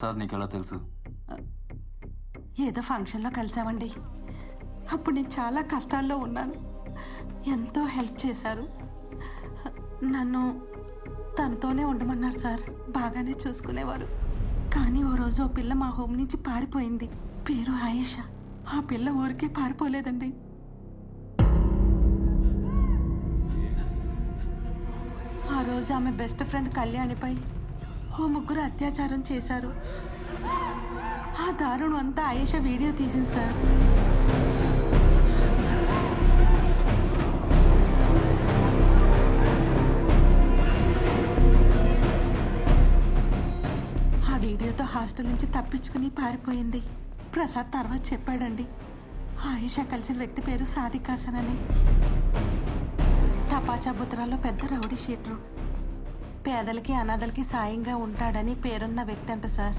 Sir నీకెలా తెలుసు? ఏదో ఫంక్షన్లో కలిసామండి. అప్పుడు నేను చాలా కష్టాల్లో ఉన్నాను. ఎంతో హెల్ప్ చేశారు. నన్ను తనతోనే ఉండమన్నారు సార్. బాగానే చూసుకునేవారు. కానీ ఓ రోజు ఓ పిల్ల మా హోమ్ నుంచి పారిపోయింది. పేరు ఆయేషా. ఆ పిల్ల ఊరికే పారిపోలేదండి. ఆ రోజు ఆమె బెస్ట్ ఫ్రెండ్ కళ్యాణిపై ఓ ముగ్గురు అత్యాచారం చేశారు. ఆ దారుణం అంతా ఆయేషా వీడియో తీసింది సార్. ఆ వీడియోతో హాస్టల్ నుంచి తప్పించుకుని పారిపోయింది. ప్రసాద్ తర్వాత చెప్పాడండి, ఆయేషా కలిసిన వ్యక్తి పేరు సాదిక్ హాసన్ అని. టపాచా బుత్రాలో పెద్ద రౌడీ షీటరు. పేదలకి అనాథలకి సాయంగా ఉంటాడని పేరున్న వ్యక్తి అంట సార్.